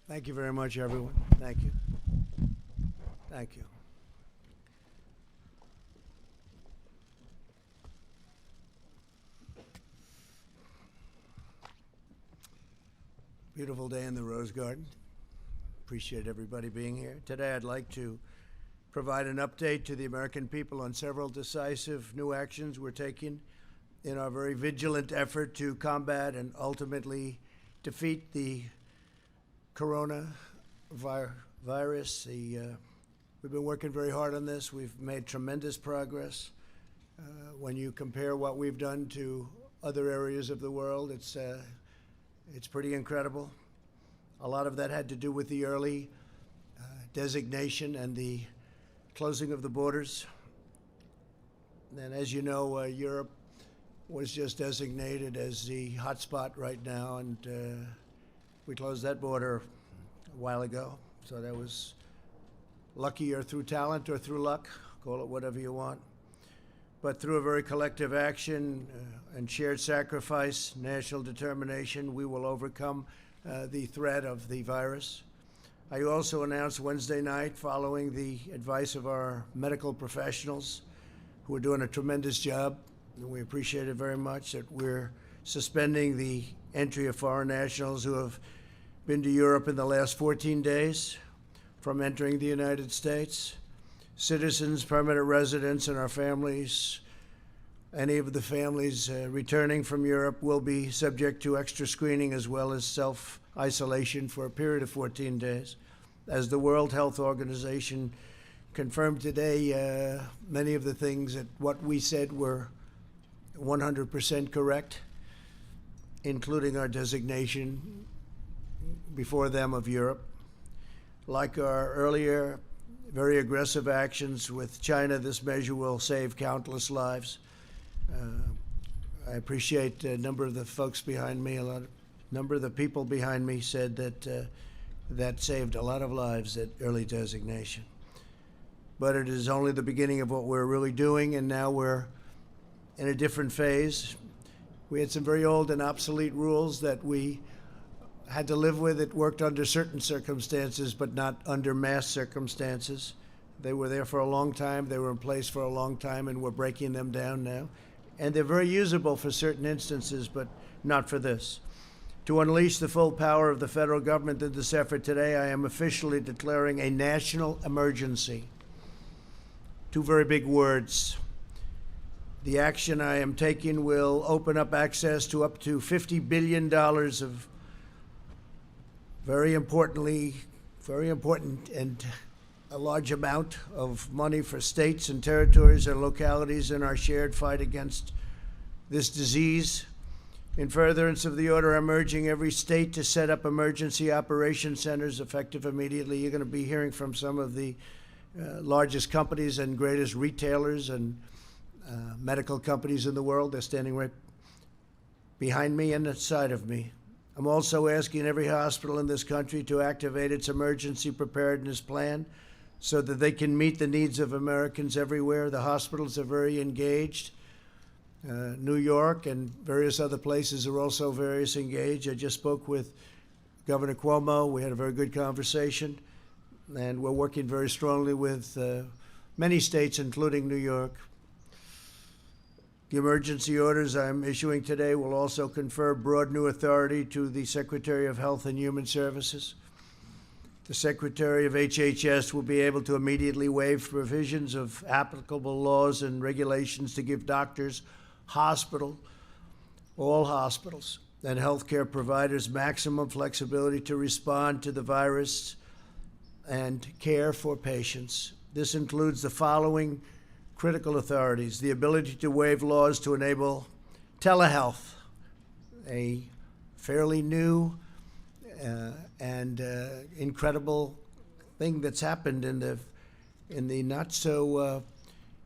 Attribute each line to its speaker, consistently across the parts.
Speaker 1: Thank you very much, everyone. Thank you. Thank you. Beautiful day in the Rose Garden. Appreciate everybody being here. Today I'd like to provide an update to the American people on several decisive new actions we're taking in our very vigilant effort to combat and ultimately defeat the coronavirus. We've been working very hard on this. We've made tremendous progress. When you compare what we've done to other areas of the world, it's pretty incredible. A lot of that had to do with the early designation and the closing of the borders. And as you know, Europe was just designated as the hotspot right now, and we closed that border a while ago. So that was lucky, or through talent or through luck, call it whatever you want. But through a very collective action and shared sacrifice, national determination, we will overcome the threat of the virus. I also announced Wednesday night, following the advice of our medical professionals, who are doing a tremendous job, and we appreciate it very much, that we're suspending the entry of foreign nationals who have been to Europe in the last 14 days from entering the United States. Citizens, permanent residents, and our families, any of the families returning from Europe, will be subject to extra screening as well as self-isolation for a period of 14 days. As the World Health Organization confirmed today, many of the things that what we said were 100% correct, including our designation before them of Europe. Like our earlier very aggressive actions with China, this measure will save countless lives. I appreciate a number of the folks behind me, number of the people behind me said that that saved a lot of lives, that early designation. But it is only the beginning of what we're really doing, and now we're in a different phase. We had some very old and obsolete rules that we had to live with. It worked under certain circumstances, but not under mass circumstances. They were there for a long time. They were in place for a long time, and we're breaking them down now. And they're very usable for certain instances, but not for this. To unleash the full power of the federal government in this effort today, I am officially declaring a national emergency. Two very big words. The action I am taking will open up access to up to $50 billion of very important and a large amount of money for states and territories and localities in our shared fight against this disease. In furtherance of the order, I'm urging every state to set up emergency operation centers effective immediately. You're going to be hearing from some of the largest companies and greatest retailers and medical companies in the world. They're standing right behind me and aside of me. I'm also asking every hospital in this country to activate its emergency preparedness plan so that they can meet the needs of Americans everywhere. The hospitals are very engaged. New York and various other places are also very engaged. I just spoke with Governor Cuomo. We had a very good conversation, and we're working very strongly with many states, including New York. The emergency orders I'm issuing today will also confer broad new authority to the Secretary of Health and Human Services. The Secretary of HHS will be able to immediately waive provisions of applicable laws and regulations to give doctors, all hospitals, and healthcare providers maximum flexibility to respond to the virus and care for patients. This includes the following critical authorities: the ability to waive laws to enable telehealth, a fairly new and incredible thing that's happened in the not so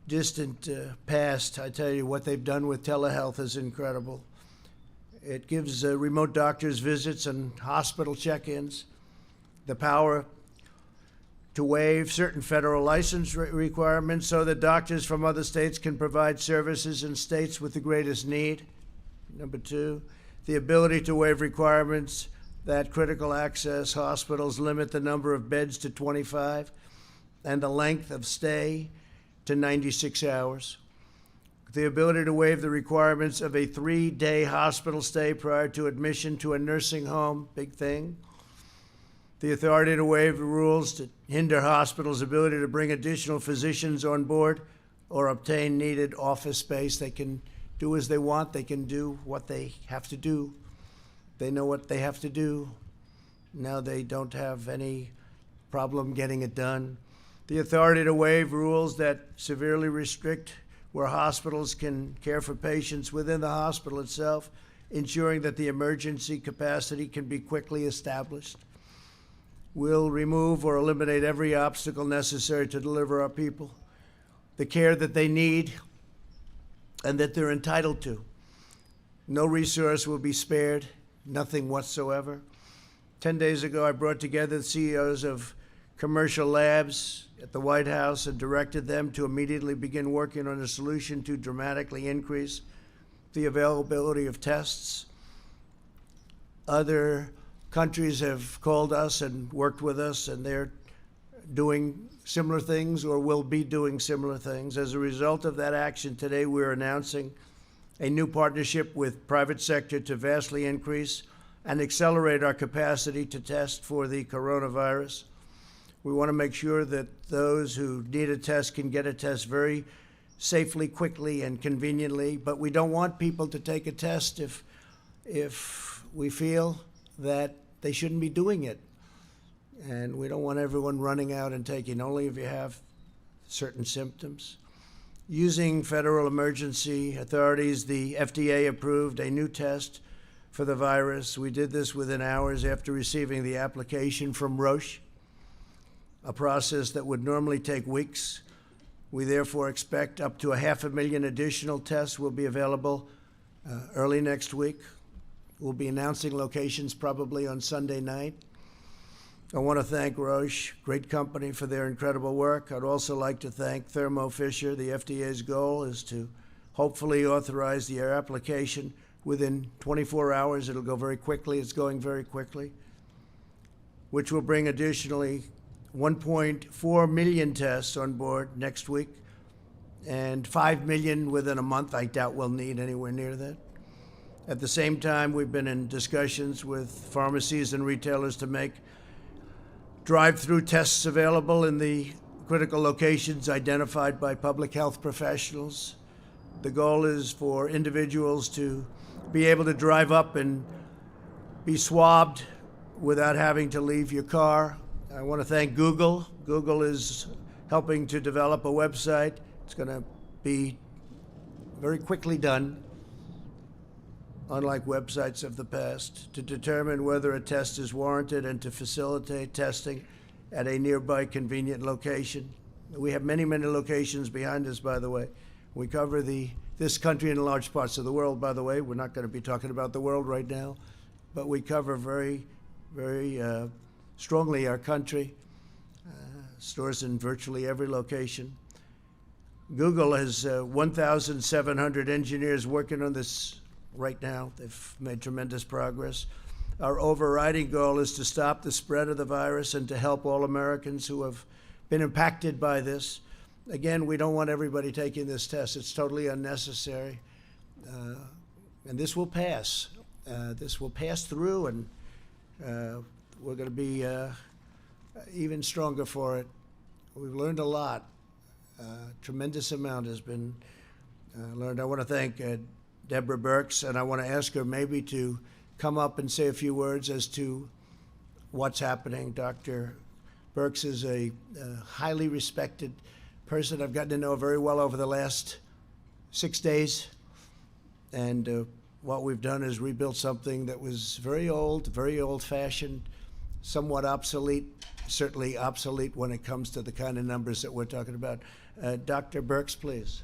Speaker 1: distant past. I tell you, what they've done with telehealth is incredible. It gives remote doctors visits and hospital check-ins, the power to waive certain federal license requirements so that doctors from other states can provide services in states with the greatest need. Number two, the ability to waive requirements that critical access hospitals limit the number of beds to 25 and the length of stay to 96 hours. The ability to waive the requirements of a 3-day hospital stay prior to admission to a nursing home, big thing. The authority to waive the rules to hinder hospitals' ability to bring additional physicians on board or obtain needed office space. They can do as they want. They can do what they have to do. They know what they have to do. Now they don't have any problem getting it done. The authority to waive rules that severely restrict where hospitals can care for patients within the hospital itself, ensuring that the emergency capacity can be quickly established. We'll remove or eliminate every obstacle necessary to deliver our people the care that they need and that they're entitled to. No resource will be spared, nothing whatsoever. 10 days ago, I brought together the CEOs of commercial labs at the White House and directed them to immediately begin working on a solution to dramatically increase the availability of tests. Other countries have called us and worked with us, and they're doing similar things or will be doing similar things. As a result of that action, today we're announcing a new partnership with private sector to vastly increase and accelerate our capacity to test for the coronavirus. We want to make sure that those who need a test can get a test very safely, quickly, and conveniently, but we don't want people to take a test if we feel that they shouldn't be doing it. And we don't want everyone running out and taking, only if you have certain symptoms. Using federal emergency authorities, the FDA approved a new test for the virus. We did this within hours after receiving the application from Roche, a process that would normally take weeks. We therefore expect up to 500,000 additional tests will be available early next week. We'll be announcing locations probably on Sunday night. I want to thank Roche, great company, for their incredible work. I'd also like to thank Thermo Fisher. The FDA's goal is to hopefully authorize the application within 24 hours. It'll go very quickly. It's going very quickly, which will bring additionally 1.4 million tests on board next week and 5 million within a month. I doubt we'll need anywhere near that. At the same time, we've been in discussions with pharmacies and retailers to make drive-through tests available in the critical locations identified by public health professionals. The goal is for individuals to be able to drive up and be swabbed without having to leave your car. I want to thank Google. Google is helping to develop a website. It's going to be very quickly done, unlike websites of the past, to determine whether a test is warranted and to facilitate testing at a nearby convenient location. We have many, many locations behind us, by the way. We cover this country and large parts of the world, by the way. We're not going to be talking about the world right now, but we cover very, very strongly our country, stores in virtually every location. Google has 1,700 engineers working on this right now. They've made tremendous progress. Our overriding goal is to stop the spread of the virus and to help all Americans who have been impacted by this. Again, we don't want everybody taking this test. It's totally unnecessary. And this will pass. This will pass through, and we're going to be even stronger for it. We've learned a lot. Tremendous amount has been learned. I want to thank Deborah Birx, and I want to ask her maybe to come up and say a few words as to what's happening. Dr. Birx is a highly respected person I've gotten to know very well over the last 6 days. And what we've done is rebuilt something that was very old-fashioned, somewhat obsolete, certainly obsolete when it comes to the kind of numbers that we're talking about. Dr. Birx, please.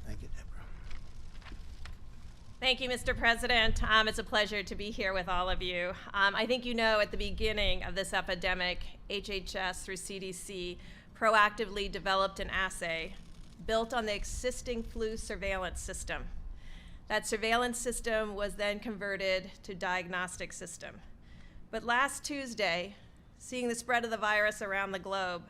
Speaker 1: Thank you, Deborah.
Speaker 2: Thank you, Mr. President. It's a pleasure to be here with all of you. I think you know at the beginning of this epidemic, HHS through CDC proactively developed an assay built on the existing flu surveillance system. That surveillance system was then converted to diagnostic system. But last Tuesday, seeing the spread of the virus around the globe,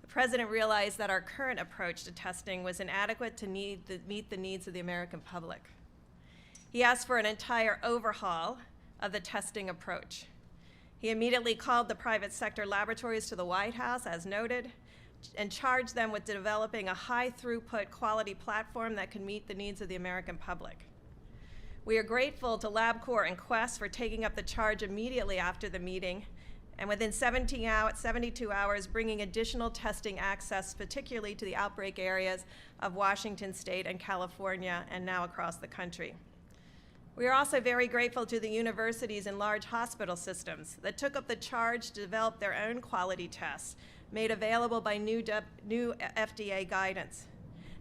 Speaker 2: the President realized that our current approach to testing was inadequate to meet the needs of the American public. He asked for an entire overhaul of the testing approach. He immediately called the private sector laboratories to the White House, as noted, and charged them with developing a high-throughput quality platform that could meet the needs of the American public. We are grateful to LabCorp and Quest for taking up the charge immediately after the meeting, and within 72 hours, bringing additional testing access, particularly to the outbreak areas of Washington State and California, and now across the country. We are also very grateful to the universities and large hospital systems that took up the charge to develop their own quality tests, made available by new FDA guidance.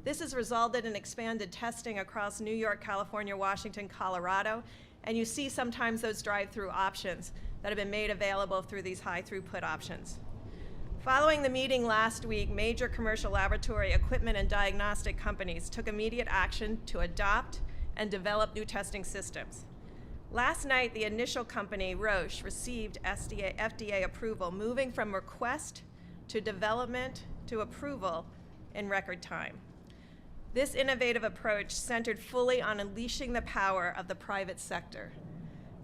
Speaker 2: This has resulted in expanded testing across New York, California, Washington, Colorado, and you see sometimes those drive-through options that have been made available through these high-throughput options. Following the meeting last week, major commercial laboratory equipment and diagnostic companies took immediate action to adopt and develop new testing systems. Last night, the initial company, Roche, received FDA approval, moving from request to development to approval in record time. This innovative approach centered fully on unleashing the power of the private sector,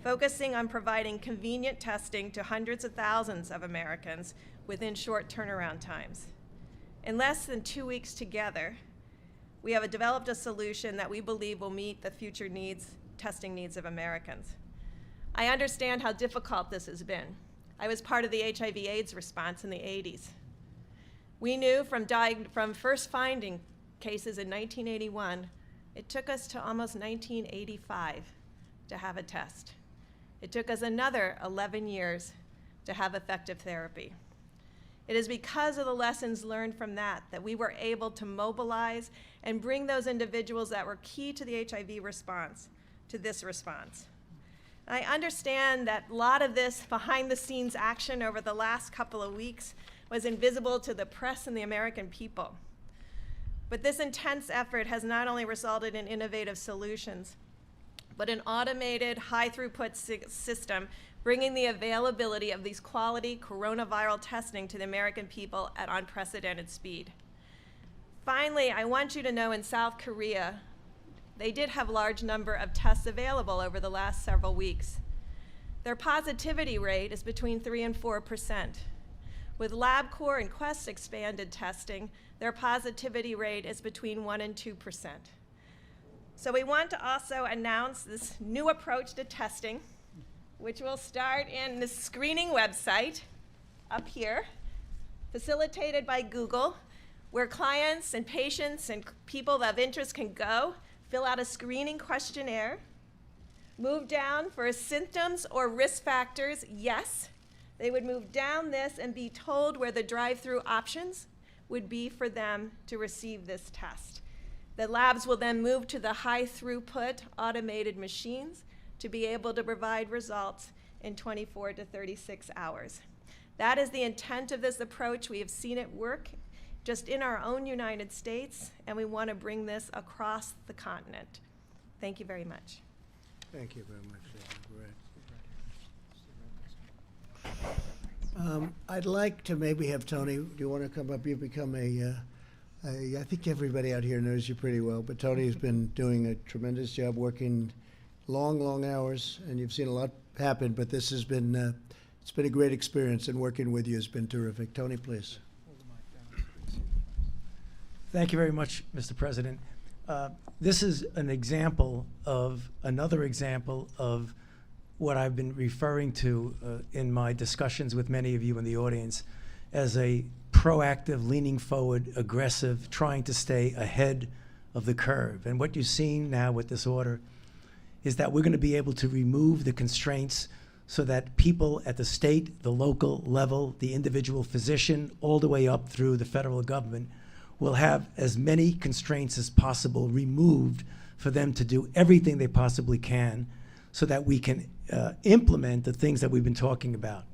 Speaker 2: focusing on providing convenient testing to hundreds of thousands of Americans within short turnaround times. In less than 2 weeks together, we have developed a solution that we believe will meet the future testing needs of Americans. I understand how difficult this has been. I was part of the HIV/AIDS response in the 80s. We knew from first finding cases in 1981, it took us to almost 1985 to have a test. It took us another 11 years to have effective therapy. It is because of the lessons learned from that we were able to mobilize and bring those individuals that were key to the HIV response to this response. I understand that a lot of this behind-the-scenes action over the last couple of weeks was invisible to the press and the American people. But this intense effort has not only resulted in innovative solutions, but an automated, high-throughput system bringing the availability of these quality coronavirus testing to the American people at unprecedented speed. Finally, I want you to know in South Korea, they did have a large number of tests available over the last several weeks. Their positivity rate is between 3% and 4%. With LabCorp and Quest expanded testing, their positivity rate is between 1% and 2%. So we want to also announce this new approach to testing, which will start in the screening website up here, facilitated by Google, where clients and patients and people of interest can go, fill out a screening questionnaire, move down for symptoms or risk factors, yes. They would move down this and be told where the drive-through options would be for them to receive this test. The labs will then move to the high-throughput automated machines to be able to provide results in 24 to 36 hours. That is the intent of this approach. We have seen it work just in our own United States, and we want to bring this across the continent. Thank you very much.
Speaker 1: Thank you very much, Brett. I'd like to maybe have Tony, do you want to come up? You've become I think everybody out here knows you pretty well, but Tony has been doing a tremendous job working long hours, and you've seen a lot happen, but this has been, it's been a great experience, and working with you has been terrific. Tony, please.
Speaker 3: Thank you very much, Mr. President. This is an example of, another example of what I've been referring to in my discussions with many of you in the audience as a proactive, leaning forward, aggressive, trying to stay ahead of the curve. And what you're seeing now with this order is that we're going to be able to remove the constraints so that people at the state, the local level, the individual physician, all the way up through the federal government will have as many constraints as possible removed for them to do everything they possibly can so that we can implement the things that we've been talking about.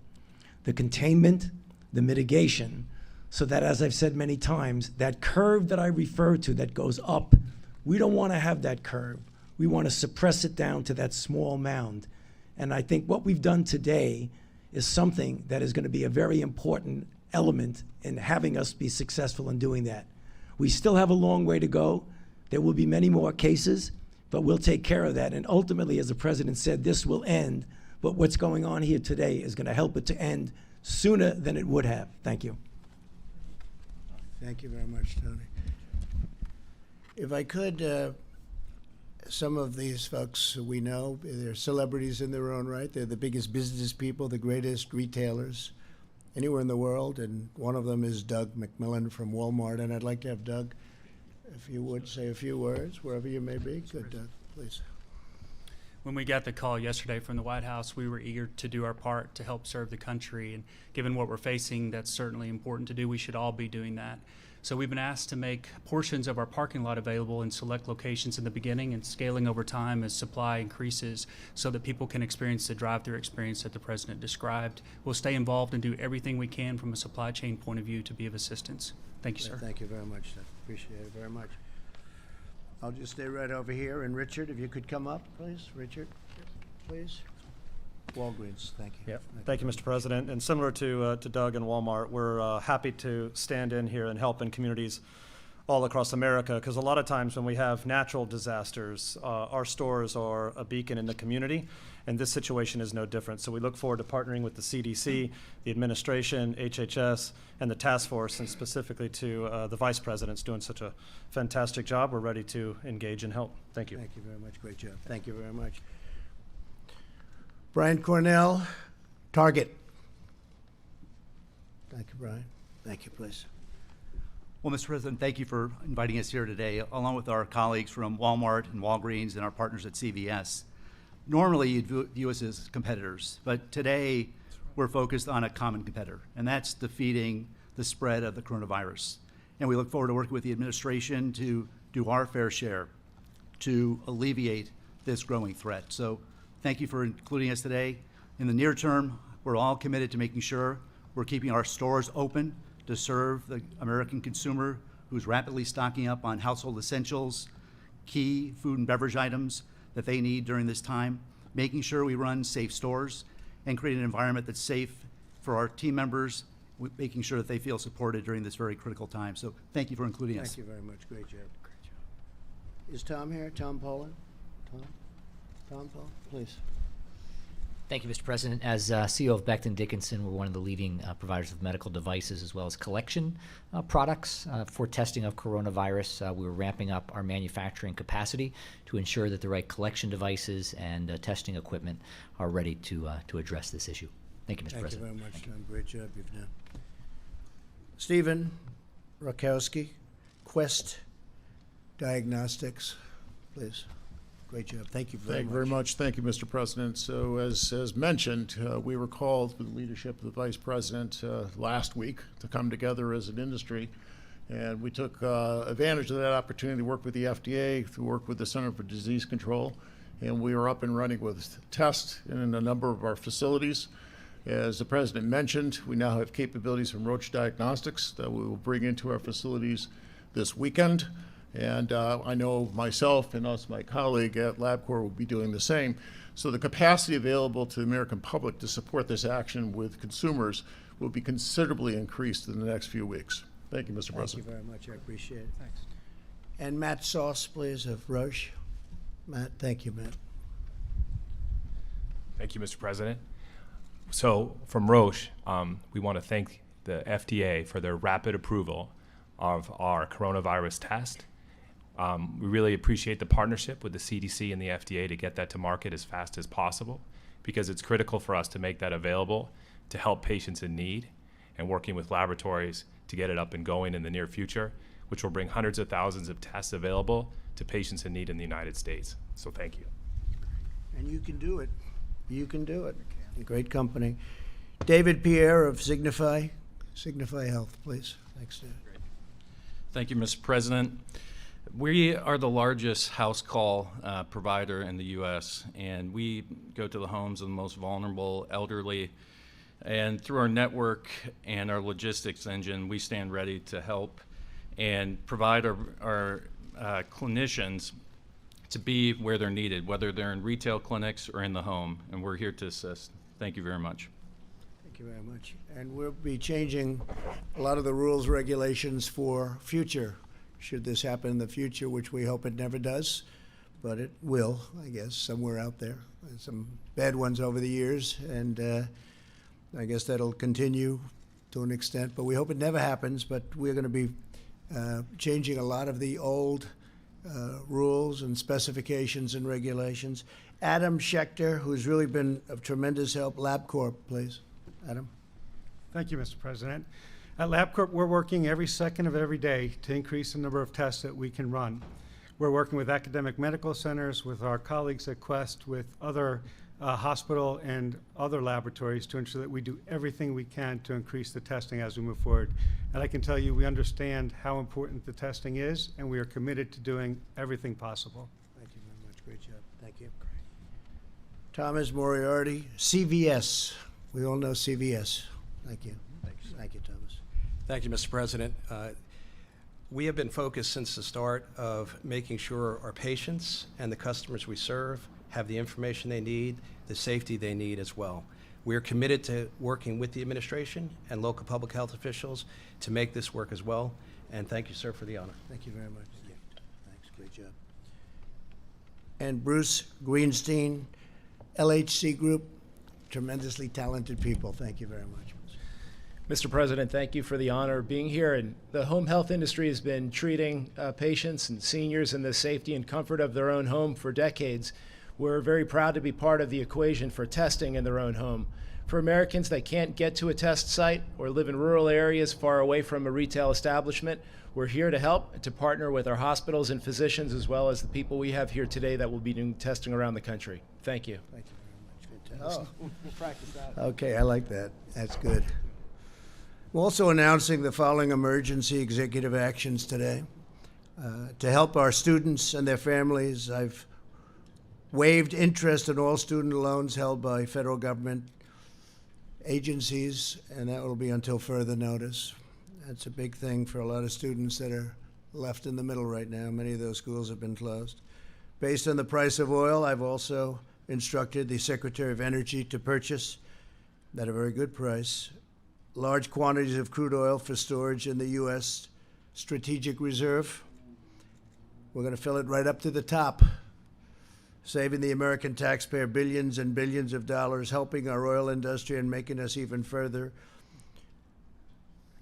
Speaker 3: The containment, the mitigation, so that, as I've said many times, that curve that I refer to that goes up, we don't want to have that curve. We want to suppress it down to that small mound. And I think what we've done today is something that is going to be a very important element in having us be successful in doing that. We still have a long way to go. There will be many more cases, but we'll take care of that. And ultimately, as the president said, this will end. But what's going on here today is going to help it to end sooner than it would have. Thank you.
Speaker 1: Thank you very much, Tony. If I could, some of these folks we know, they're celebrities in their own right. They're the biggest business people, the greatest retailers anywhere in the world, and one of them is Doug McMillan from Walmart, and I'd like to have Doug, if you would, say a few words, wherever you may be. Good, Doug, please.
Speaker 4: When we got the call yesterday from the White House, we were eager to do our part to help serve the country, and given what we're facing, that's certainly important to do. We should all be doing that. So we've been asked to make portions of our parking lot available in select locations in the beginning and scaling over time as supply increases so that people can experience the drive-through experience that the president described. We'll stay involved and do everything we can from a supply chain point of view to be of assistance. Thank you, sir.
Speaker 1: Thank you very much, Doug. Appreciate it very much. I'll just stay right over here. And Richard, if you could come up, please. Richard, please. Walgreens, thank you.
Speaker 5: Yep. Thank you, Mr. President. And similar to Doug and Walmart, we're happy to stand in here and help in communities all across America, because a lot of times when we have natural disasters, our stores are a beacon in the community, and this situation is no different. So we look forward to partnering with the CDC, the administration, HHS, and the task force, and specifically to the Vice President's doing such a fantastic job. We're ready to engage and help. Thank you.
Speaker 1: Thank you very much. Great job. Thank you very much. Brian Cornell, Target. Thank you, Brian. Thank you, please.
Speaker 6: Well, Mr. President, thank you for inviting us here today, along with our colleagues from Walmart and Walgreens and our partners at CVS. Normally, you'd view us as competitors, but today we're focused on a common competitor, and that's defeating the spread of the coronavirus. And we look forward to working with the administration to do our fair share to alleviate this growing threat. So thank you for including us today. In the near term, we're all committed to making sure we're keeping our stores open to serve the American consumer who's rapidly stocking up on household essentials, key food and beverage items that they need during this time, making sure we run safe stores and create an environment that's safe for our team members, making sure that they feel supported during this very critical time. So thank you for including us.
Speaker 1: Thank you very much. Great job. Great job. Is Tom here? Tom Poland? Tom Paul, please.
Speaker 7: Thank you, Mr. President. As CEO of Becton Dickinson, we're one of the leading providers of medical devices as well as collection products for testing of coronavirus. We're ramping up our manufacturing capacity to ensure that the right collection devices and testing equipment are ready to address this issue. Thank you, Mr. President.
Speaker 1: Thank you very much, Tom. Great job you've done. Stephen Rakowski, Quest Diagnostics, please. Great job. Thank you very much.
Speaker 8: Thank you very much. Thank you, Mr. President. So as mentioned, we were called with the leadership of the Vice President last week to come together as an industry. And we took advantage of that opportunity to work with the FDA, to work with the Center for Disease Control. And we are up and running with tests in a number of our facilities. As the President mentioned, we now have capabilities from Roche Diagnostics that we will bring into our facilities this weekend. And I know myself and my colleague at LabCorp will be doing the same. So the capacity available to the American public to support this action with consumers will be considerably increased in the next few weeks. Thank you, Mr. President.
Speaker 1: Thank you very much. I appreciate it. Thanks. And Matt Sauce, please, of Roche. Matt, thank you, Matt.
Speaker 9: Thank you, Mr. President. So from Roche, we want to thank the FDA for their rapid approval of our coronavirus test. We really appreciate the partnership with the CDC and the FDA to get that to market as fast as possible, because it's critical for us to make that available to help patients in need, and working with laboratories to get it up and going in the near future, which will bring hundreds of thousands of tests available to patients in need in the United States. So thank you.
Speaker 1: And you can do it. You can do it. Great company. David Pierre of Signify Health, please. Thanks, Dave.
Speaker 10: Thank you, Mr. President. We are the largest house call provider in the U.S., and we go to the homes of the most vulnerable elderly. And through our network and our logistics engine, we stand ready to help and provide our clinicians to be where they're needed, whether they're in retail clinics or in the home, and we're here to assist. Thank you very much.
Speaker 1: Thank you very much. And we'll be changing a lot of the rules, regulations for future, should this happen in the future, which we hope it never does, but it will, I guess, somewhere out there. There's some bad ones over the years, and I guess that'll continue to an extent, but we hope it never happens. But we're going to be changing a lot of the old rules and specifications and regulations. Adam Schechter, who's really been of tremendous help. LabCorp, please. Adam.
Speaker 11: Thank you, Mr. President. At LabCorp, we're working every second of every day to increase the number of tests that we can run. We're working with academic medical centers, with our colleagues at Quest, with other hospital and other laboratories to ensure that we do everything we can to increase the testing as we move forward. And I can tell you we understand how important the testing is, and we are committed to doing everything possible.
Speaker 1: Thank you very much. Great job. Thank you. Thomas Moriarty, CVS. We all know CVS. Thank you. Thank you, Thomas.
Speaker 12: Thank you, Mr. President. We have been focused since the start of making sure our patients and the customers we serve have the information they need, the safety they need as well. We are committed to working with the administration and local public health officials to make this work as well. And thank you, sir, for the honor.
Speaker 1: Thank you very much. Thanks. Great job. And Bruce Greenstein, LHC Group, tremendously talented people. Thank you very much.
Speaker 13: Mr. President, thank you for the honor of being here. And the home health industry has been treating patients and seniors in the safety and comfort of their own home for decades. We're very proud to be part of the equation for testing in their own home. For Americans that can't get to a test site or live in rural areas far away from a retail establishment, we're here to help, to partner with our hospitals and physicians, as well as the people we have here today that will be doing testing around the country. Thank you.
Speaker 1: Thank you very much. Fantastic.
Speaker 13: We'll practice that.
Speaker 1: Okay, I like that. That's good. We're also announcing the following emergency executive actions today. To help our students and their families, I've waived interest in all student loans held by federal government agencies, and that will be until further notice. That's a big thing for a lot of students that are left in the middle right now. Many of those schools have been closed. Based on the price of oil, I've also instructed the Secretary of Energy to purchase, at a very good price, large quantities of crude oil for storage in the U.S. Strategic Reserve. We're going to fill it right up to the top, saving the American taxpayer billions and billions of dollars, helping our oil industry and making us even further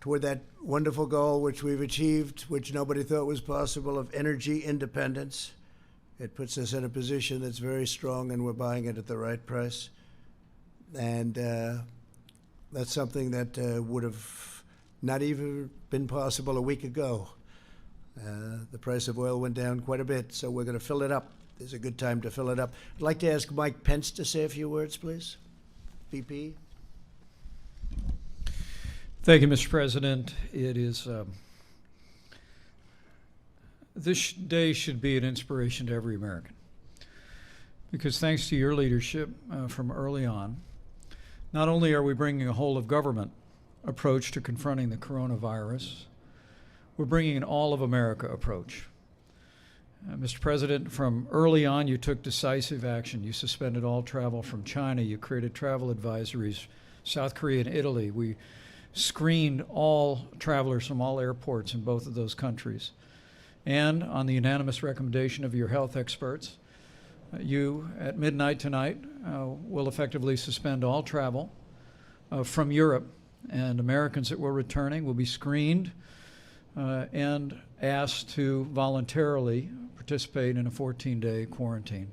Speaker 1: toward that wonderful goal which we've achieved, which nobody thought was possible, of energy independence. It puts us in a position that's very strong, and we're buying it at the right price. And that's something that would have not even been possible a week ago. The price of oil went down quite a bit, so we're going to fill it up. There's a good time to fill it up. I'd like to ask Mike Pence to say a few words, please. VP.
Speaker 14: Thank you, Mr. President. It is this day should be an inspiration to every American, because thanks to your leadership from early on, not only are we bringing a whole of government approach to confronting the coronavirus, we're bringing an all of America approach. Mr. President, from early on, you took decisive action. You suspended all travel from China. You created travel advisories, South Korea and Italy. We screened all travelers from all airports in both of those countries. And on the unanimous recommendation of your health experts, you, at midnight tonight, will effectively suspend all travel from Europe, and Americans that were returning will be screened and asked to voluntarily participate in a 14-day quarantine.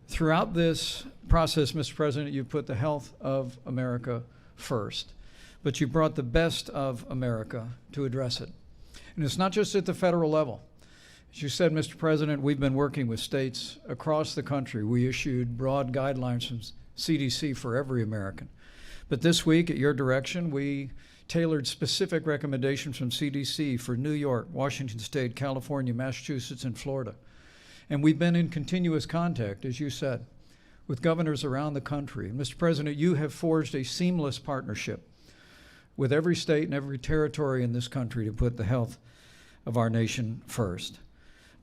Speaker 14: Throughout this process, Mr. President, you put the health of America first, but you brought the best of America to address it. And it's not just at the federal level. As you said, Mr. President, we've been working with states across the country. We issued broad guidelines from CDC for every American. But this week, at your direction, we tailored specific recommendations from CDC for New York, Washington State, California, Massachusetts, and Florida. And we've been in continuous contact, as you said, with governors around the country. And Mr. President, you have forged a seamless partnership with every state and every territory in this country to put the health of our nation first.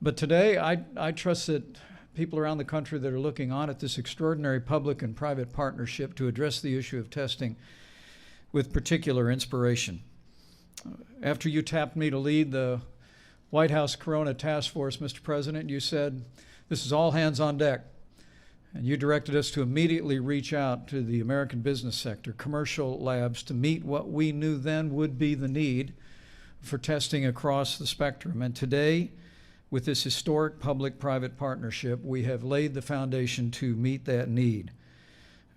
Speaker 14: But today, I trust that people around the country that are looking on at this extraordinary public and private partnership to address the issue of testing with particular inspiration. After you tapped me to lead the White House Corona Task Force, Mr. President, you said, this is all hands on deck. And you directed us to immediately reach out to the American business sector, commercial labs, to meet what we knew then would be the need for testing across the spectrum. And today, with this historic public-private partnership, we have laid the foundation to meet that need.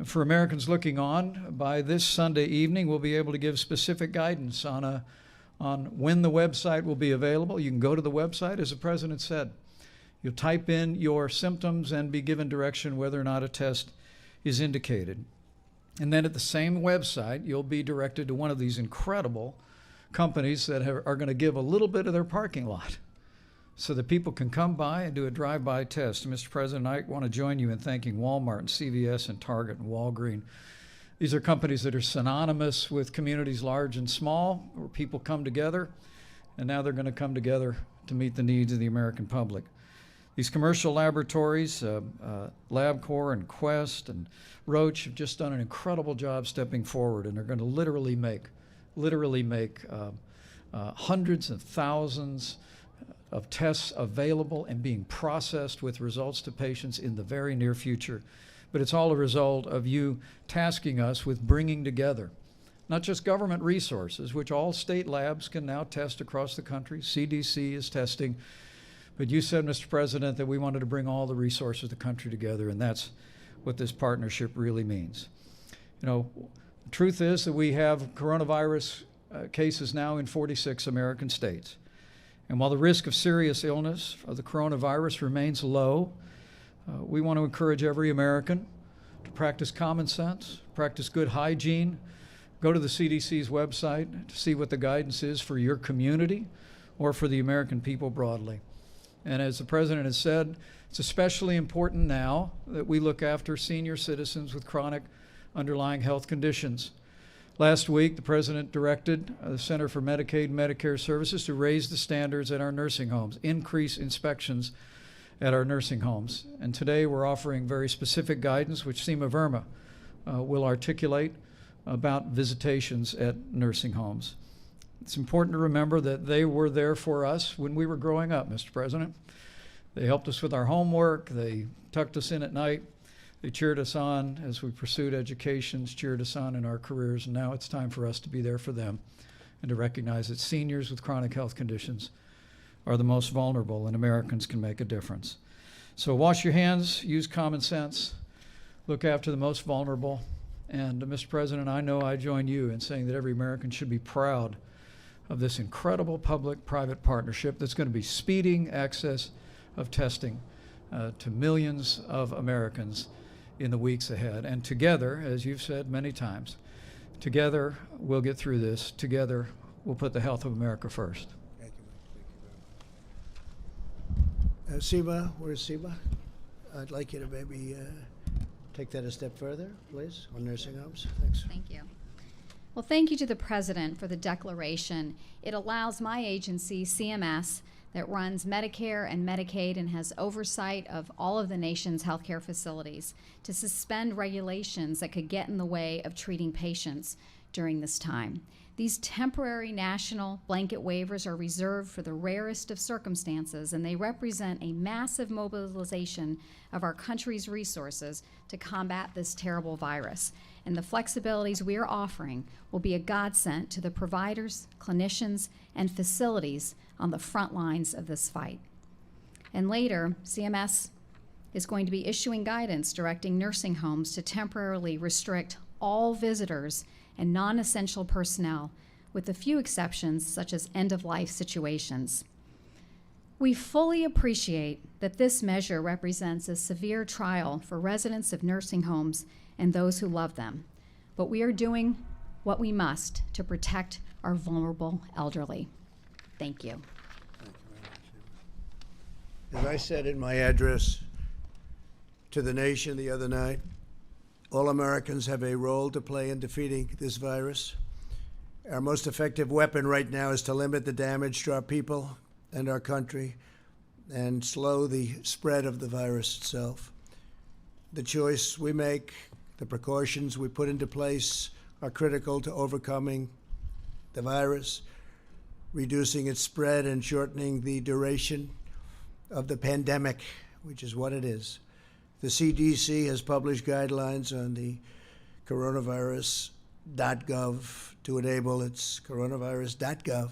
Speaker 14: For Americans looking on, by this Sunday evening, we'll be able to give specific guidance on when the website will be available. You can go to the website, as the President said. You'll type in your symptoms and be given direction whether or not a test is indicated. And then at the same website, you'll be directed to one of these incredible companies that are going to give a little bit of their parking lot so that people can come by and do a drive-by test. Mr. President, I want to join you in thanking Walmart and CVS and Target and Walgreens. These are companies that are synonymous with communities large and small, where people come together, and now they're going to come together to meet the needs of the American public. These commercial laboratories, LabCorp and Quest and Roche, have just done an incredible job stepping forward, and they're going to literally make hundreds of thousands of tests available and being processed with results to patients in the very near future. But it's all a result of you tasking us with bringing together not just government resources, which all state labs can now test across the country. CDC is testing. But you said, Mr. President, that we wanted to bring all the resources of the country together, and that's what this partnership really means. You know, the truth is that we have coronavirus cases now in 46 American states. And while the risk of serious illness of the coronavirus remains low, we want to encourage every American to practice common sense, practice good hygiene, go to the CDC's website to see what the guidance is for your community or for the American people broadly. And as the President has said, it's especially important now that we look after senior citizens with chronic underlying health conditions. Last week, the President directed the Center for Medicaid and Medicare Services to raise the standards at our nursing homes, increase inspections at our nursing homes. And today we're offering very specific guidance, which Seema Verma will articulate about visitations at nursing homes. It's important to remember that they were there for us when we were growing up, Mr. President. They helped us with our homework. They tucked us in at night. They cheered us on as we pursued education, cheered us on in our careers, and now it's time for us to be there for them and to recognize that seniors with chronic health conditions are the most vulnerable, and Americans can make a difference. So wash your hands, use common sense, look after the most vulnerable, and Mr. President, I know I join you in saying that every American should be proud of this incredible public-private partnership that's going to be speeding access of testing to millions of Americans in the weeks ahead. And together, as you've said many times, together we'll get through this. Together we'll put the health of America first.
Speaker 1: Thank you very much. Seema, where's Seema? I'd like you to maybe take that a step further, please, on nursing homes. Thanks.
Speaker 15: Thank you. Well, thank you to the President for the declaration. It allows my agency, CMS, that runs Medicare and Medicaid and has oversight of all of the nation's healthcare facilities, to suspend regulations that could get in the way of treating patients during this time. These temporary national blanket waivers are reserved for the rarest of circumstances, and they represent a massive mobilization of our country's resources to combat this terrible virus. And the flexibilities we are offering will be a godsend to the providers, clinicians, and facilities on the front lines of this fight. And later, CMS is going to be issuing guidance directing nursing homes to temporarily restrict all visitors and non-essential personnel, with a few exceptions such as end-of-life situations. We fully appreciate that this measure represents a severe trial for residents of nursing homes and those who love them, but we are doing what we must to protect our vulnerable elderly. Thank you.
Speaker 1: As I said in my address to the nation the other night, all Americans have a role to play in defeating this virus. Our most effective weapon right now is to limit the damage to our people and our country and slow the spread of the virus itself. The choice we make, the precautions we put into place are critical to overcoming the virus, reducing its spread, and shortening the duration of the pandemic, which is what it is. The CDC has published guidelines on the coronavirus.gov to enable its coronavirus.gov,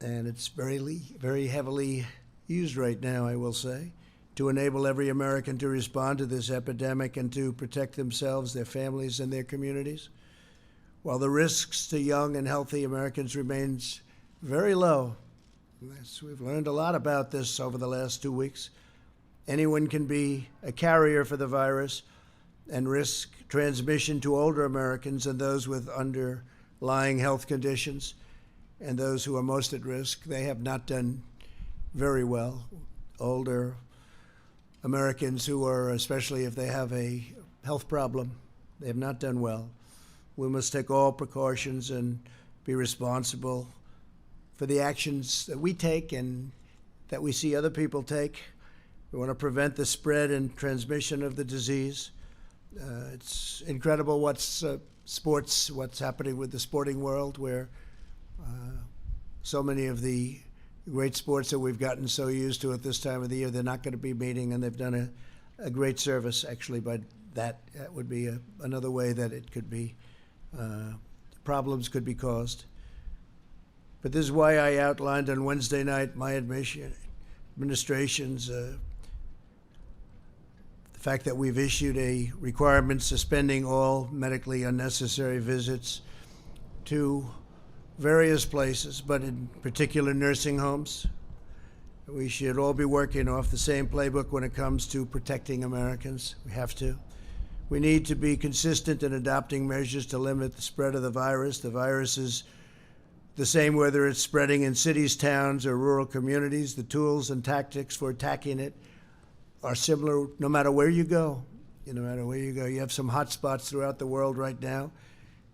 Speaker 1: and it's very heavily used right now, I will say, to enable every American to respond to this epidemic and to protect themselves, their families, and their communities. While the risks to young and healthy Americans remains very low, we've learned a lot about this over the last 2 weeks. Anyone can be a carrier for the virus and risk transmission to older Americans and those with underlying health conditions, and those who are most at risk. They have not done very well. Older Americans who are, especially if they have a health problem, they have not done well. We must take all precautions and be responsible for the actions that we take and that we see other people take. We want to prevent the spread and transmission of the disease. It's incredible what's happening with the sporting world, where so many of the great sports that we've gotten so used to at this time of the year, they're not going to be meeting, and they've done a great service, actually, but that would be another way that it could be, problems could be caused. But this is why I outlined on Wednesday night my administration's the fact that we've issued a requirement suspending all medically unnecessary visits to various places, but in particular nursing homes. We should all be working off the same playbook when it comes to protecting Americans. We have to. We need to be consistent in adopting measures to limit the spread of the virus. The virus is the same whether it's spreading in cities, towns, or rural communities. The tools and tactics for attacking it are similar no matter where you go. No matter where you go. You have some hot spots throughout the world right now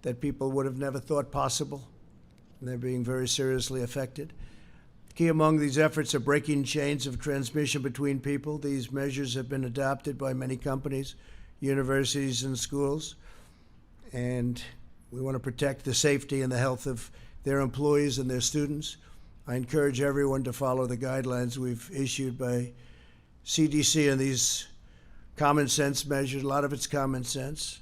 Speaker 1: that people would have never thought possible. And they're being very seriously affected. Key among these efforts are breaking chains of transmission between people. These measures have been adopted by many companies, universities, and schools. And we want to protect the safety and the health of their employees and their students. I encourage everyone to follow the guidelines we've issued by CDC and these common sense measures. A lot of it's common sense.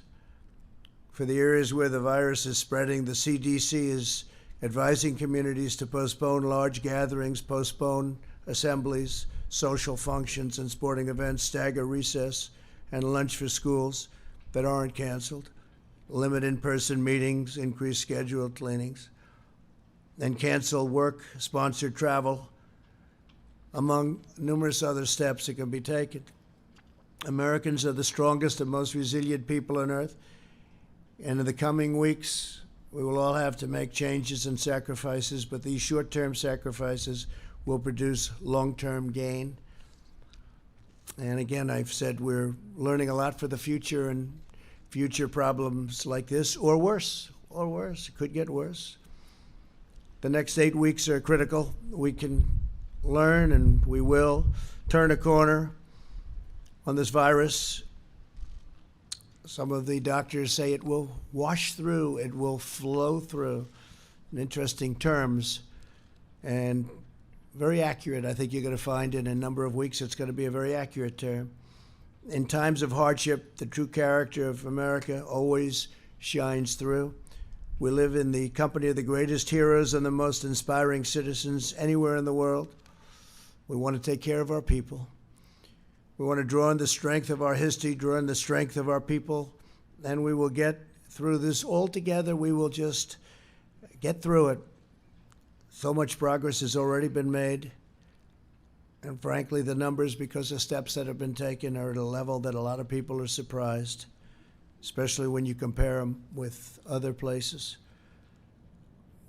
Speaker 1: For the areas where the virus is spreading, the CDC is advising communities to postpone large gatherings, postpone assemblies, social functions, and sporting events, stagger recess and lunch for schools that aren't canceled, limit in-person meetings, increase scheduled cleanings, and cancel work-sponsored travel, among numerous other steps that can be taken. Americans are the strongest and most resilient people on earth, and in the coming weeks, we will all have to make changes and sacrifices, but these short-term sacrifices will produce long-term gain. And again, I've said we're learning a lot for the future, and future problems like this, or worse, it could get worse. The next 8 weeks are critical. We can learn, and we will turn a corner on this virus. Some of the doctors say it will wash through, it will flow through, in interesting terms, and very accurate. I think you're going to find in a number of weeks it's going to be a very accurate term. In times of hardship, the true character of America always shines through. We live in the company of the greatest heroes and the most inspiring citizens anywhere in the world. We want to take care of our people. We want to draw on the strength of our history, draw on the strength of our people, and we will get through this all together. We will just get through it. So much progress has already been made. And frankly, the numbers, because of steps that have been taken, are at a level that a lot of people are surprised, especially when you compare them with other places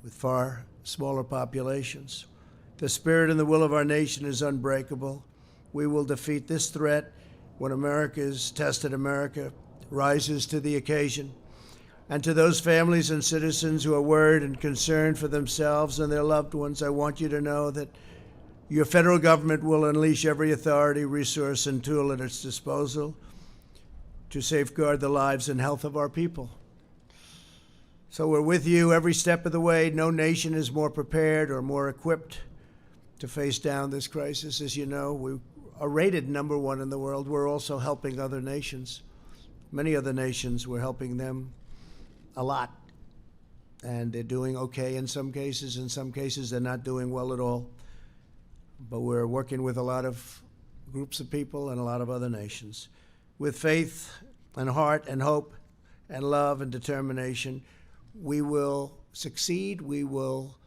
Speaker 1: with far smaller populations. The spirit and the will of our nation is unbreakable. We will defeat this threat when America is tested. America rises to the occasion. And to those families and citizens who are worried and concerned for themselves and their loved ones, I want you to know that Your federal government will unleash every authority, resource, and tool at its disposal to safeguard the lives and health of our people. So we're with you every step of the way. No nation is more prepared or more equipped to face down this crisis. As you know, we are rated #1 in the world. We're also helping other nations. Many other nations, we're helping them a lot. And they're doing okay in some cases. In some cases, they're not doing well at all. But we're working with a lot of groups of people and a lot of other nations. With faith and heart and hope and love and determination, we will succeed, we will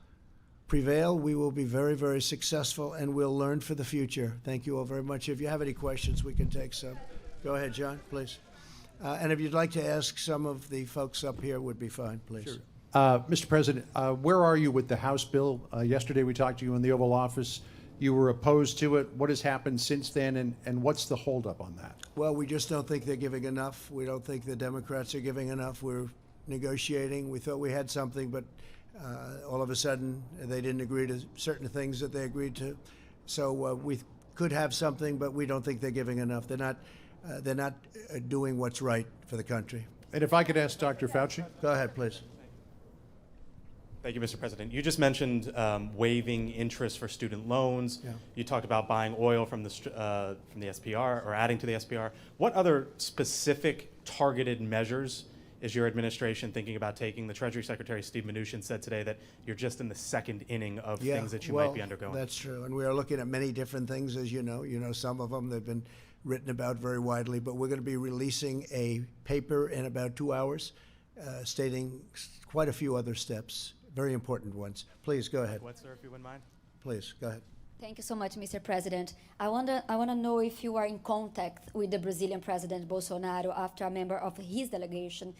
Speaker 1: prevail, we will be very, very successful, and we'll learn for the future. Thank you all very much. If you have any questions, we can take some. Go ahead, John, please. And if you'd like to ask some of the folks up here, would be fine, please.
Speaker 16: Sure. Mr. President, where are you with the House bill? Yesterday we talked to you in the Oval Office. You were opposed to it. What has happened since then, and what's the holdup on that?
Speaker 1: Well, we just don't think they're giving enough. We don't think the Democrats are giving enough. We're negotiating. We thought we had something, but all of a sudden they didn't agree to certain things that they agreed to. So we could have something, but we don't think they're giving enough. They're not doing what's right for the country.
Speaker 16: And if I could ask Dr. Fauci?
Speaker 1: Go ahead, please.
Speaker 17: Thank you, Mr. President. You just mentioned waiving interest for student loans.
Speaker 1: Yeah.
Speaker 17: You talked about buying oil from the SPR or adding to the SPR. What other specific targeted measures is your administration thinking about taking? The Treasury Secretary Steve Mnuchin said today that you're just in the second inning of things that you might be undergoing.
Speaker 1: That's true, and we are looking at many different things, as you know. You know some of them. They've been written about very widely, but we're going to be releasing a paper in about 2 hours stating quite a few other steps. Very important ones. Please, go ahead.
Speaker 17: What, sir, if you wouldn't mind?
Speaker 1: Please, go ahead.
Speaker 18: Thank you so much, Mr. President. I want to know if you are in contact with the Brazilian President Bolsonaro after a member of his delegation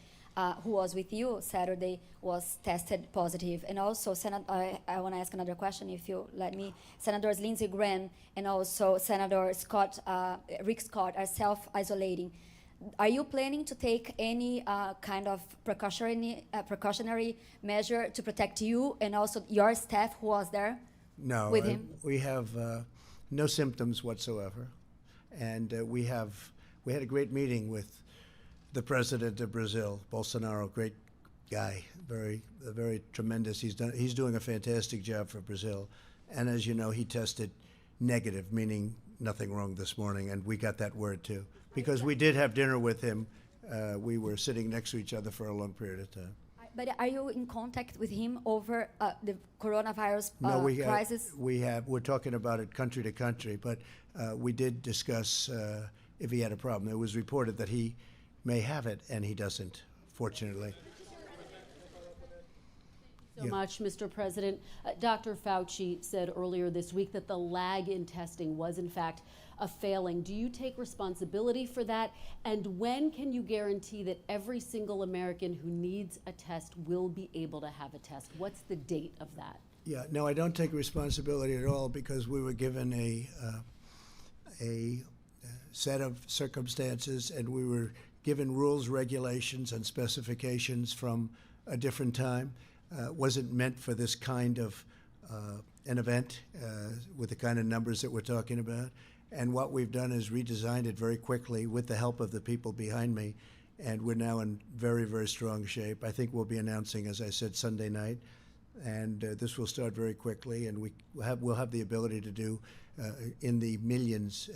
Speaker 18: who was with you Saturday was tested positive. And also, I want to ask another question, if you let me. Senators Lindsey Graham and also Senator Rick Scott are self-isolating. Are you planning to take any kind of precautionary measure to protect you and also your staff who was there with him?
Speaker 1: We have no symptoms whatsoever, and we had a great meeting with the president of Brazil, Bolsonaro. Great guy, very tremendous. He's doing a fantastic job for Brazil, and as you know, he tested negative, meaning nothing wrong this morning, and we got that word too. Because we did have dinner with him. We were sitting next to each other for a long period of time.
Speaker 18: But are you in contact with him over the coronavirus crisis?
Speaker 1: We're talking about it country to country, but we did discuss if he had a problem. It was reported that he may have it, and he doesn't, fortunately.
Speaker 19: So much, Mr. President. Dr. Fauci said earlier this week that the lag in testing was, in fact, a failing. Do you take responsibility for that? And when can you guarantee that every single American who needs a test will be able to have a test? What's the date of that?
Speaker 1: Yeah, no, I don't take responsibility at all, because we were given a set of circumstances, and we were given rules, regulations, and specifications from a different time. Wasn't meant for this kind of an event with the kind of numbers that we're talking about. And what we've done is redesigned it very quickly with the help of the people behind me, and we're now in very, very strong shape. I think we'll be announcing, as I said, Sunday night, and this will start very quickly, and we'll have the ability to do in the millions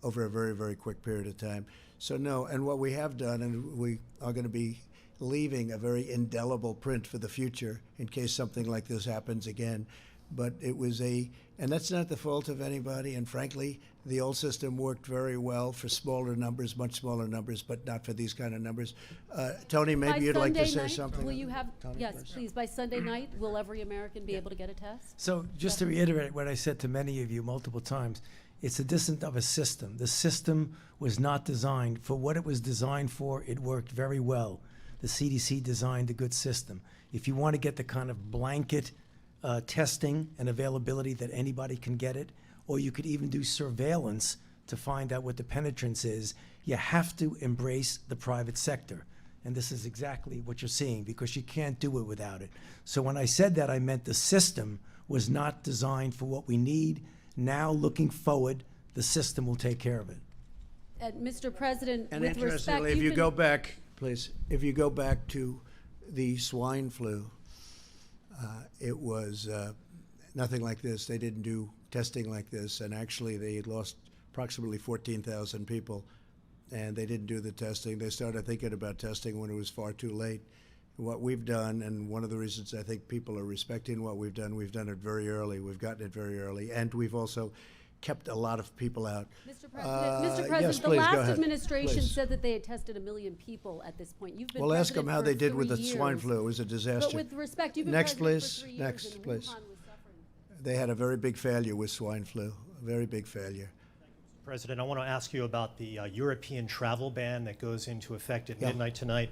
Speaker 1: over a very, very quick period of time. So no, and what we have done, and we are going to be leaving a very indelible print for the future in case something like this happens again. But it was and that's not the fault of anybody, and frankly, the old system worked very well for smaller numbers, much smaller numbers, but not for these kind of numbers. Tony, maybe you'd like to say something?
Speaker 19: Will you have,
Speaker 1: Tony,
Speaker 19: yes,
Speaker 1: please.
Speaker 19: By Sunday night, will every American be able to get a test?
Speaker 3: So just to reiterate what I said to many of you multiple times, it's a dissonance of a system. The system was not designed for what it was designed for. It worked very well. The CDC designed a good system. If you want to get the kind of blanket testing and availability that anybody can get it, or you could even do surveillance to find out what the penetrance is, you have to embrace the private sector. And this is exactly what you're seeing, because you can't do it without it. So when I said that, I meant the system was not designed for what we need. Now, looking forward, the system will take care of it.
Speaker 19: Mr. President,
Speaker 1: And
Speaker 19: with respect,
Speaker 1: interestingly, if you go back, please, if you go back to the swine flu, it was nothing like this. They didn't do testing like this, and actually they had lost approximately 14,000 people, and they didn't do the testing. They started thinking about testing when it was far too late. What we've done, and one of the reasons I think people are respecting what we've done it very early. We've gotten it very early, and we've also kept a lot of people out.
Speaker 19: Mr. President,
Speaker 1: yes,
Speaker 19: the
Speaker 1: please, go
Speaker 19: last
Speaker 1: ahead.
Speaker 19: administration
Speaker 1: Please.
Speaker 19: said that they had tested 1 million people at this point. You've been
Speaker 1: Well, ask them
Speaker 19: president
Speaker 1: how
Speaker 19: for
Speaker 1: they did with
Speaker 19: 3
Speaker 1: the
Speaker 19: years.
Speaker 1: swine flu. It was a disaster.
Speaker 19: But with respect, you've been
Speaker 1: Next,
Speaker 19: president
Speaker 1: please.
Speaker 19: for 3 years,
Speaker 1: Next,
Speaker 19: and
Speaker 1: please.
Speaker 19: Wuhan was suffering.
Speaker 1: They had a very big failure with swine flu, a very big failure.
Speaker 20: President, I want to ask you about the European travel ban that goes into effect at
Speaker 1: Yeah.
Speaker 20: midnight tonight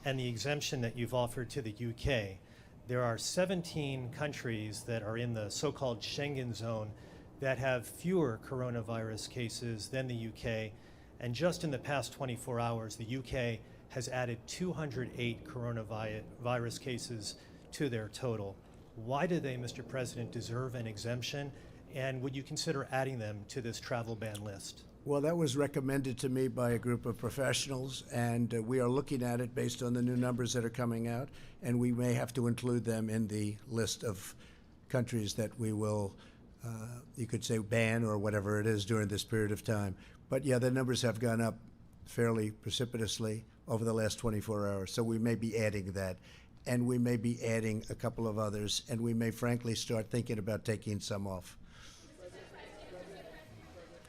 Speaker 20: and the exemption that you've offered to the UK. There are 17 countries that are in the so-called Schengen zone that have fewer coronavirus cases than the UK. And just in the past 24 hours, the UK has added 208 coronavirus cases to their total. Why do they, Mr. President, deserve an exemption? And would you consider adding them to this travel ban list?
Speaker 1: Well, that was recommended to me by a group of professionals, and we are looking at it based on the new numbers that are coming out, and we may have to include them in the list of countries that we will, you could say, ban or whatever it is during this period of time. But yeah, the numbers have gone up fairly precipitously over the last 24 hours, so we may be adding that. And we may be adding a couple of others, and we may frankly start thinking about taking some off.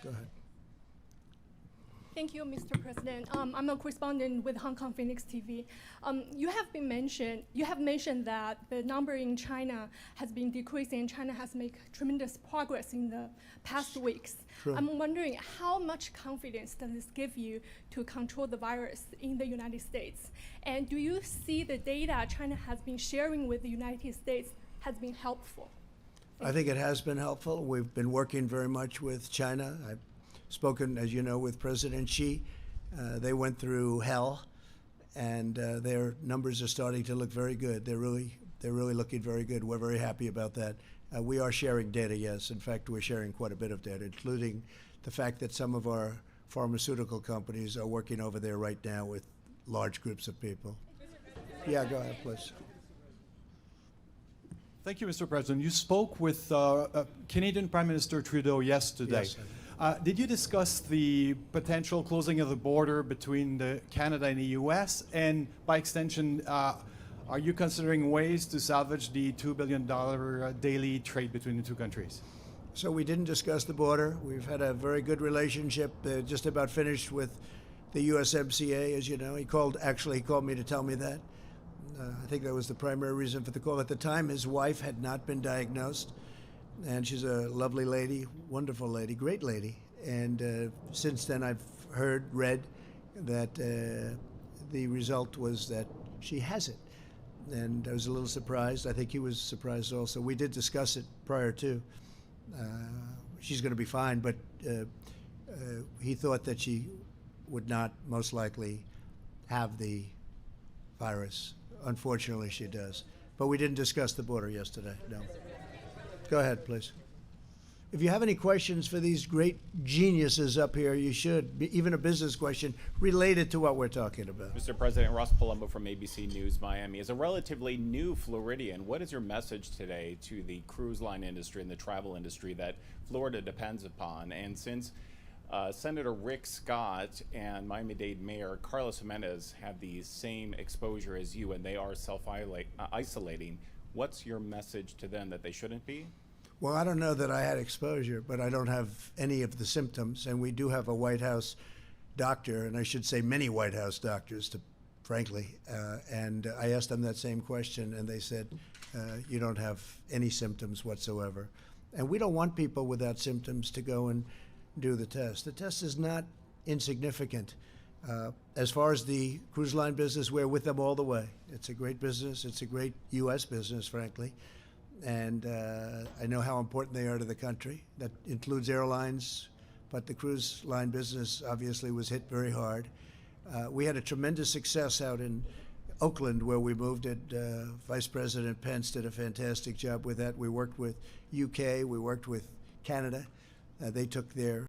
Speaker 1: Go ahead.
Speaker 21: Thank you, Mr. President. I'm a correspondent with Hong Kong Phoenix TV. You have mentioned that the number in China has been decreasing, and China has made tremendous progress in the past weeks.
Speaker 1: True.
Speaker 21: I'm wondering how much confidence does this give you to control the virus in the United States? And do you see the data China has been sharing with the United States has been helpful?
Speaker 1: I think it has been helpful. We've been working very much with China. I've spoken, as you know, with President Xi. They went through hell, and their numbers are starting to look very good. They're really looking very good. We're very happy about that. We are sharing data, yes. In fact, we're sharing quite a bit of data, including the fact that some of our pharmaceutical companies are working over there right now with large groups of people. Yeah, go ahead, please.
Speaker 22: Thank you, Mr. President. You spoke with Canadian Prime Minister Trudeau yesterday.
Speaker 1: Yes.
Speaker 22: Did you discuss the potential closing of the border between Canada and the U.S.? And by extension, are you considering ways to salvage the $2 billion daily trade between the two countries?
Speaker 1: So we didn't discuss the border. We've had a very good relationship, just about finished with the USMCA, as you know. He called me to tell me that. I think that was the primary reason for the call. At the time, his wife had not been diagnosed, and she's a lovely lady, wonderful lady, great lady. And since then, I've read that the result was that she has it. And I was a little surprised. I think he was surprised also. We did discuss it prior to. She's going to be fine, but he thought that she would not most likely have the virus. Unfortunately, she does. But we didn't discuss the border yesterday, no. Go ahead, please. If you have any questions for these great geniuses up here, you should, even a business question related to what we're talking about.
Speaker 23: Mr. President, Ross Palumbo from ABC News Miami. As a relatively new Floridian, what is your message today to the cruise line industry and the travel industry that Florida depends upon? And since Senator Rick Scott and Miami-Dade Mayor Carlos Jimenez have the same exposure as you and they are self-isolating, what's your message to them that they shouldn't be?
Speaker 1: Well, I don't know that I had exposure, but I don't have any of the symptoms. And we do have a White House doctor, and I should say many White House doctors, frankly. And I asked them that same question, and they said, you don't have any symptoms whatsoever. And we don't want people without symptoms to go and do the test. The test is not insignificant. As far as the cruise line business, we're with them all the way. It's a great business. It's a great U.S. business, frankly. And I know how important they are to the country. That includes airlines, but the cruise line business obviously was hit very hard. We had a tremendous success out in Oakland, where we moved it. Vice President Pence did a fantastic job with that. We worked with UK, we worked with Canada. They took their